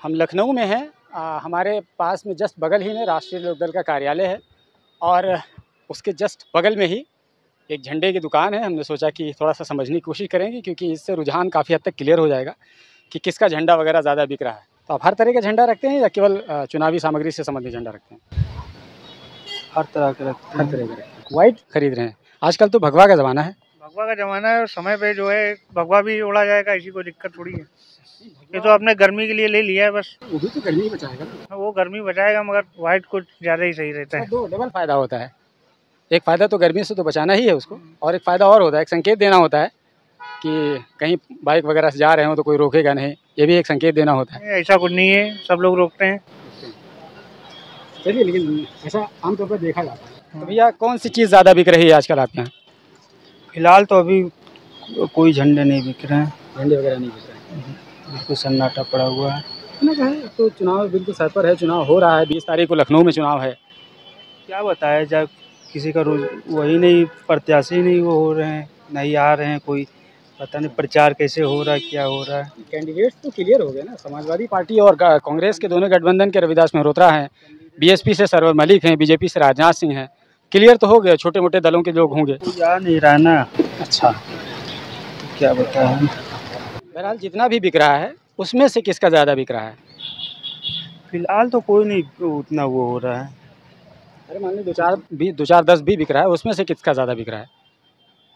हम लखनऊ में हैं। हमारे पास में जस्ट बगल ही में राष्ट्रीय लोकदल का कार्यालय है और उसके जस्ट बगल में ही एक झंडे की दुकान है। हमने सोचा कि थोड़ा सा समझने की कोशिश करेंगे क्योंकि इससे रुझान काफ़ी हद तक क्लियर हो जाएगा कि किसका झंडा वगैरह ज़्यादा बिक रहा है। तो आप हर तरह का झंडा रखते हैं या केवल चुनावी सामग्री से संबंधित झंडा रखते हैं? हर तरह के रखते हैं। हर तरह के रखते हैं। वाइट खरीद रहे हैं। आजकल तो भगवा का ज़माना है। भगवा का जमाना है और समय पे जो है भगवा भी उड़ा जाएगा, ऐसी कोई दिक्कत थोड़ी है। ये तो आपने गर्मी के लिए ले लिया है बस। वो भी तो गर्मी ही बचाएगा ना। वो गर्मी बचाएगा मगर व्हाइट कुछ ज़्यादा ही सही रहता है। दो डबल फ़ायदा होता है। एक फ़ायदा तो गर्मी से तो बचाना ही है उसको, और एक फ़ायदा और होता है, एक संकेत देना होता है कि कहीं बाइक वगैरह से जा रहे हो तो कोई रोकेगा नहीं, ये भी एक संकेत देना होता है। ऐसा कुछ नहीं है, सब लोग रोकते हैं। चलिए, लेकिन ऐसा आमतौर पर देखा जाता है। तो भैया कौन सी चीज़ ज़्यादा बिक रही है आजकल आपके यहाँ? फिलहाल तो अभी कोई झंडे नहीं बिक रहे हैं। झंडे वगैरह नहीं बिक रहे हैं। बिल्कुल सन्नाटा पड़ा हुआ है। तो चुनाव बिल्कुल सर पर है, चुनाव हो रहा है, 20 तारीख को लखनऊ में चुनाव है। क्या बताया जाए, किसी का रोज वही नहीं, प्रत्याशी नहीं वो हो रहे हैं, नहीं आ रहे हैं, कोई पता नहीं प्रचार कैसे हो रहा है, क्या हो रहा है। कैंडिडेट्स तो क्लियर हो गए ना। समाजवादी पार्टी और कांग्रेस के दोनों गठबंधन के रविदास मेहरोत्रा हैं, बीएसपी से सरवर मलिक हैं, बीजेपी से राजनाथ सिंह हैं। क्लियर तो हो गए, छोटे मोटे दलों के लोग होंगे। कोई आ नहीं रहा ना। अच्छा, तो क्या बताएं। बहरहाल जितना भी बिक रहा है उसमें से किसका ज़्यादा बिक रहा है? फिलहाल तो कोई नहीं उतना वो हो रहा है। अरे मान लो दो चार 10 भी बिक रहा है, उसमें से किसका ज़्यादा बिक रहा है?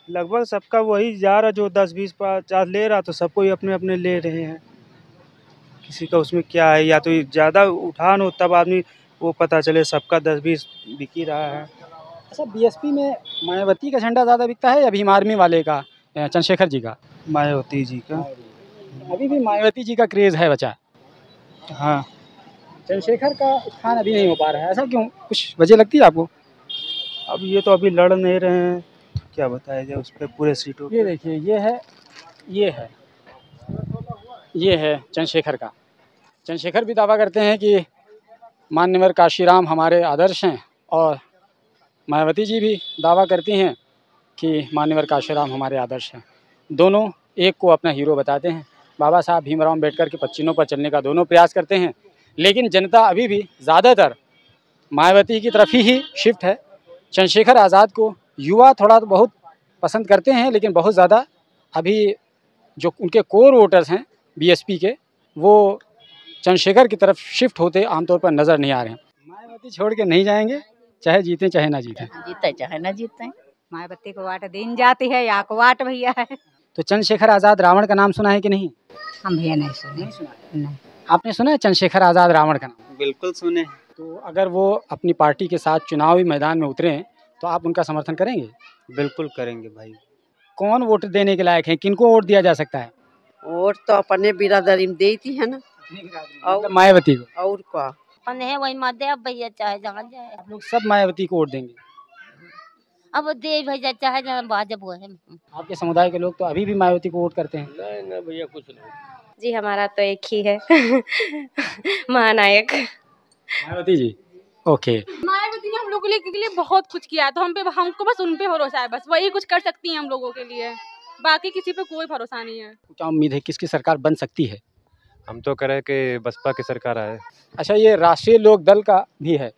लगभग सबका वही जा रहा, जो 10-20-50 ले रहा, तो सबको ही अपने अपने ले रहे हैं। किसी का उसमें क्या है, या तो ज़्यादा उठान हो तब आदमी वो पता चले, सबका 10-20 बिक ही रहा है। अच्छा, बीएसपी में मायावती का झंडा ज़्यादा बिकता है या भीम आर्मी वाले का, चंद्रशेखर जी का? मायावती जी का। अभी भी मायावती जी का क्रेज़ है बचा। हाँ, चंद्रशेखर का स्थान अभी नहीं हो पा रहा है, ऐसा क्यों? कुछ वजह लगती है आपको? अब ये तो अभी लड़ नहीं रहे हैं, क्या बताया जाए उस पर पूरे सीटों ये पे। देखिए, ये है चंद्रशेखर का। चंद्रशेखर भी दावा करते हैं कि मान्यवर काशीराम हमारे आदर्श हैं, और मायावती जी भी दावा करती हैं कि मान्यवर काशीराम हमारे आदर्श हैं। दोनों एक को अपना हीरो बताते हैं। बाबा साहब भीमराव अम्बेडकर के पदचिन्हों पर चलने का दोनों प्रयास करते हैं, लेकिन जनता अभी भी ज़्यादातर मायावती की तरफ ही शिफ्ट है। चंद्रशेखर आज़ाद को युवा थोड़ा तो बहुत पसंद करते हैं, लेकिन बहुत ज़्यादा अभी जो उनके कोर वोटर्स हैं बीएसपी के, वो चंद्रशेखर की तरफ शिफ्ट होते आमतौर पर नज़र नहीं आ रहे हैं। मायावती छोड़ के नहीं जाएंगे, चाहे जीतें चाहे ना जीतें। जीते चाहे ना जीते, मायावती को वाट दिन जाती है, यहाँ को वाट भैया है। तो चंद्रशेखर आज़ाद रावण का नाम सुना है कि नहीं? हम भैया नहीं सुने। नहीं। आपने सुना है चंद्रशेखर आज़ाद रावण का नाम? बिल्कुल सुने। तो अगर वो अपनी पार्टी के साथ चुनावी मैदान में उतरें तो आप उनका समर्थन करेंगे? बिल्कुल करेंगे भाई। कौन वोट देने के लायक है, किनको वोट दिया जा सकता है? वोट तो अपने बिरादरी में देती है ना, मतलब मायावती को। और क्या। अपन है वही मत दे, अब भैया चाहे जहाँ जाए। आप लोग सब मायावती को वोट देंगे? अब दे भैया चाहे जहाँ भाजपा है। आपके समुदाय के लोग तो अभी भी मायावती को वोट करते हैं। नहीं भैया कुछ नहीं। जी हमारा तो एक ही है महानायक मायावती जी। ओके। मायावती ने हम लोगों के लिए बहुत कुछ किया है, तो हमको बस उन पे भरोसा है, बस वही कुछ कर सकती हैं हम लोगों के लिए, बाकी किसी पे कोई भरोसा नहीं है। क्या उम्मीद है किसकी सरकार बन सकती है? हम तो कह रहे हैं कि बसपा की सरकार आए। अच्छा, ये राष्ट्रीय लोकदल का भी है।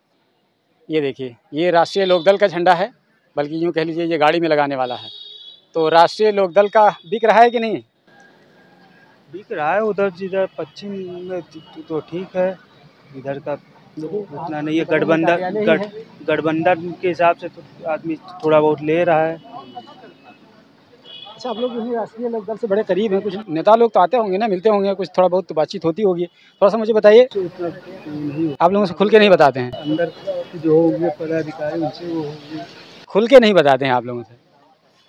ये देखिए, ये राष्ट्रीय लोकदल का झंडा है, बल्कि यूँ कह लीजिए ये गाड़ी में लगाने वाला है। तो राष्ट्रीय लोकदल का बिक रहा है कि नहीं? बिक रहा है उधर जिधर पश्चिम में तो ठीक है, इधर का उतना नहीं है। गठबंधन के हिसाब से तो आदमी थोड़ा बहुत ले रहा है। अच्छा, आप लोग इन्हीं राष्ट्रीय लोकदल से बड़े करीब हैं, कुछ नेता लोग तो आते होंगे ना, मिलते होंगे, कुछ थोड़ा बहुत तो बातचीत होती होगी। थोड़ा सा मुझे बताइए। आप लोगों से खुल के नहीं बताते हैं? अंदर जो होंगे पदाधिकारी उनसे वो होंगे, खुल के नहीं बताते हैं आप लोगों से?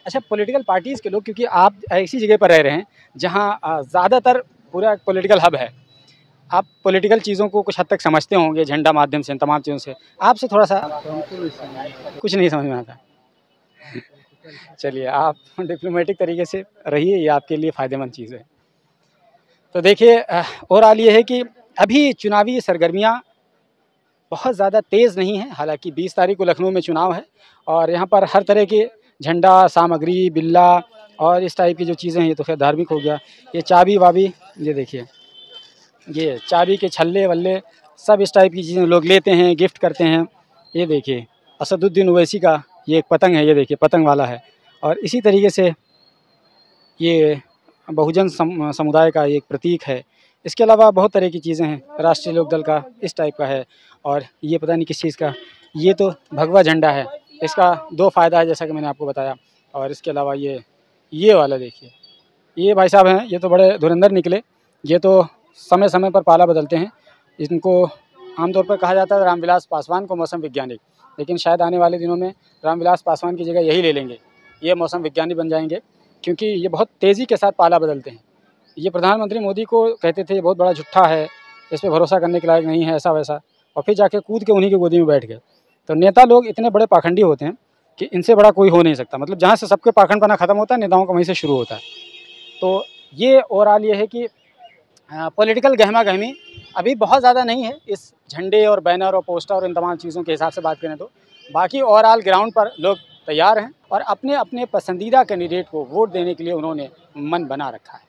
अच्छा, पॉलिटिकल पार्टीज़ के लोग, क्योंकि आप ऐसी जगह पर रह रहे हैं जहाँ ज़्यादातर पूरा पॉलिटिकल हब है, आप पॉलिटिकल चीज़ों को कुछ हद तक समझते होंगे, झंडा माध्यम से, तमाम चीज़ों से। आपसे थोड़ा सा कुछ नहीं समझ में आता। चलिए, आप डिप्लोमेटिक तरीके से रहिए, ये आपके लिए फ़ायदेमंद चीज़ है। तो देखिए, ओवरऑल ये है कि अभी चुनावी सरगर्मियाँ बहुत ज़्यादा तेज़ नहीं हैं। हालांकि 20 तारीख को लखनऊ में चुनाव है और यहाँ पर हर तरह के झंडा सामग्री, बिल्ला और इस टाइप की जो चीज़ें हैं, ये तो खैर धार्मिक हो गया। ये चाबी वाबी, ये देखिए, ये चाबी के छल्ले वल्ले सब इस टाइप की चीज़ें लोग लेते हैं, गिफ्ट करते हैं। ये देखिए असदुद्दीन ओवैसी का ये एक पतंग है, ये देखिए पतंग वाला है। और इसी तरीके से ये बहुजन समुदाय का एक प्रतीक है। इसके अलावा बहुत तरह की चीज़ें हैं, राष्ट्रीय लोकदल का इस टाइप का है। और ये पता नहीं किस चीज़ का, ये तो भगवा झंडा है। इसका 2 फ़ायदा है जैसा कि मैंने आपको बताया। और इसके अलावा ये वाला देखिए, ये भाई साहब हैं, ये तो बड़े धुरंधर निकले। ये तो समय समय पर पाला बदलते हैं। इनको आमतौर पर कहा जाता है रामविलास पासवान को मौसम वैज्ञानिक, लेकिन शायद आने वाले दिनों में रामविलास पासवान की जगह यही ले लेंगे, ये मौसम विज्ञानी बन जाएंगे, क्योंकि ये बहुत तेज़ी के साथ पाला बदलते हैं। ये प्रधानमंत्री मोदी को कहते थे ये बहुत बड़ा झुट्ठा है, इस पे भरोसा करने के लायक नहीं है, ऐसा वैसा, और फिर जाके कूद के उन्हीं की गोदी में बैठ गए। तो नेता लोग इतने बड़े पाखंडी होते हैं कि इनसे बड़ा कोई हो नहीं सकता। मतलब जहाँ से सबके पाखंडपना ख़त्म होता है, नेताओं का वहीं से शुरू होता है। तो ये ओवरऑल ये है कि पॉलिटिकल गहमा-गहमी अभी बहुत ज़्यादा नहीं है इस झंडे और बैनर और पोस्टर और इन तमाम चीज़ों के हिसाब से बात करें तो। बाकी ओवरऑल ग्राउंड पर लोग तैयार हैं और अपने अपने पसंदीदा कैंडिडेट को वोट देने के लिए उन्होंने मन बना रखा है।